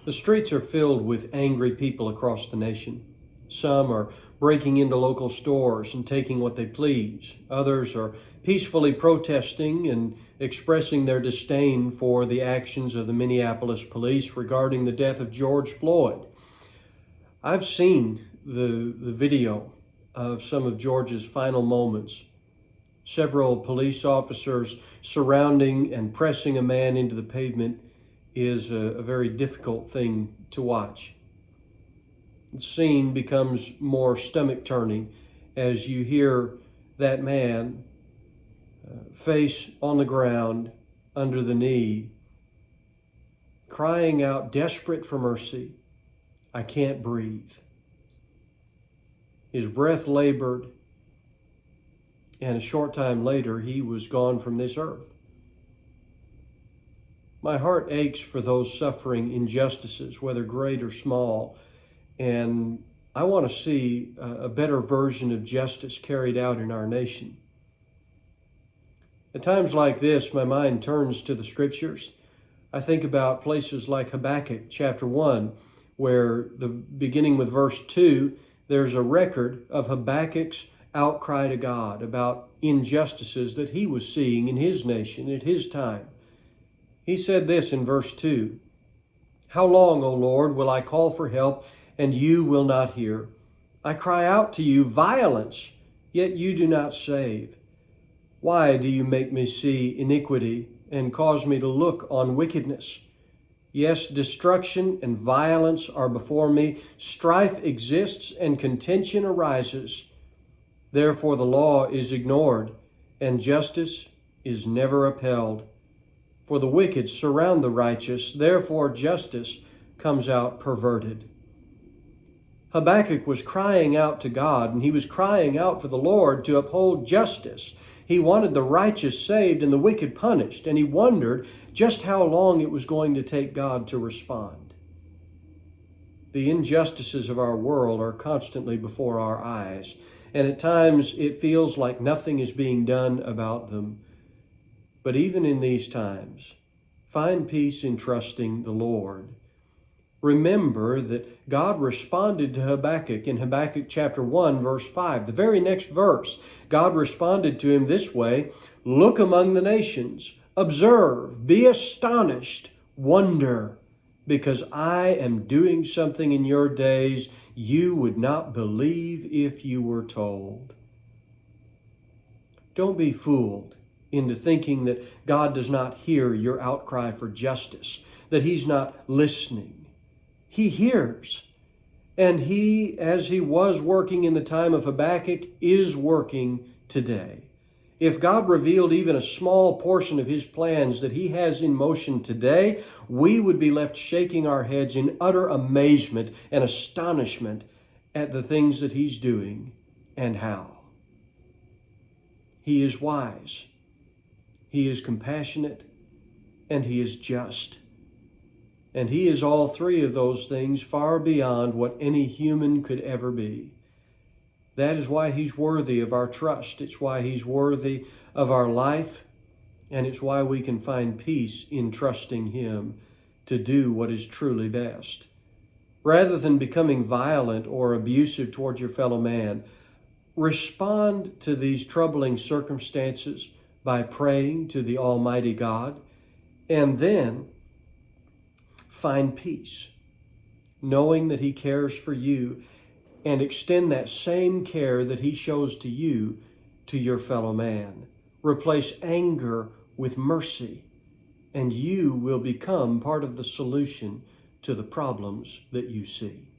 The streets are filled with angry people across the nation. Some are breaking into local stores and taking what they please. Others are peacefully protesting and expressing their disdain for the actions of the Minneapolis police regarding the death of George Floyd. I've seen the video of some of George's final moments. Several police officers surrounding and pressing a man into the pavement is a very difficult thing to watch. The scene becomes more stomach-turning as you hear that man face on the ground under the knee, crying out, desperate for mercy, "I can't breathe." His breath labored, and a short time later, he was gone from this earth. My heart aches for those suffering injustices, whether great or small, and I want to see a better version of justice carried out in our nation. At times like this, my mind turns to the scriptures. I think about places like Habakkuk chapter 1, where beginning with verse 2, there's a record of Habakkuk's outcry to God about injustices that he was seeing in his nation at his time. He said this in verse 2, "How long, O Lord, will I call for help, and you will not hear? I cry out to you, violence, yet you do not save. Why do you make me see iniquity and cause me to look on wickedness? Yes, destruction and violence are before me. Strife exists and contention arises. Therefore the law is ignored, and justice is never upheld. For the wicked surround the righteous, therefore justice comes out perverted." Habakkuk was crying out to God, and he was crying out for the Lord to uphold justice. He wanted the righteous saved and the wicked punished, and he wondered just how long it was going to take God to respond. The injustices of our world are constantly before our eyes, and at times it feels like nothing is being done about them. But even in these times, find peace in trusting the Lord. Remember that God responded to Habakkuk in Habakkuk chapter 1, verse 5. The very next verse, God responded to him this way, "Look among the nations, observe, be astonished, wonder, because I am doing something in your days you would not believe if you were told." Don't be fooled into thinking that God does not hear your outcry for justice, that He's not listening. He hears, and He, as He was working in the time of Habakkuk, is working today. If God revealed even a small portion of His plans that He has in motion today, we would be left shaking our heads in utter amazement and astonishment at the things that He's doing and how. He is wise, He is compassionate, and He is just. And He is all three of those things far beyond what any human could ever be. That is why He's worthy of our trust. It's why He's worthy of our life. And it's why we can find peace in trusting Him to do what is truly best. Rather than becoming violent or abusive toward your fellow man, respond to these troubling circumstances by praying to the Almighty God, and then find peace, knowing that He cares for you, and extend that same care that He shows to you to your fellow man. Replace anger with mercy, and you will become part of the solution to the problems that you see.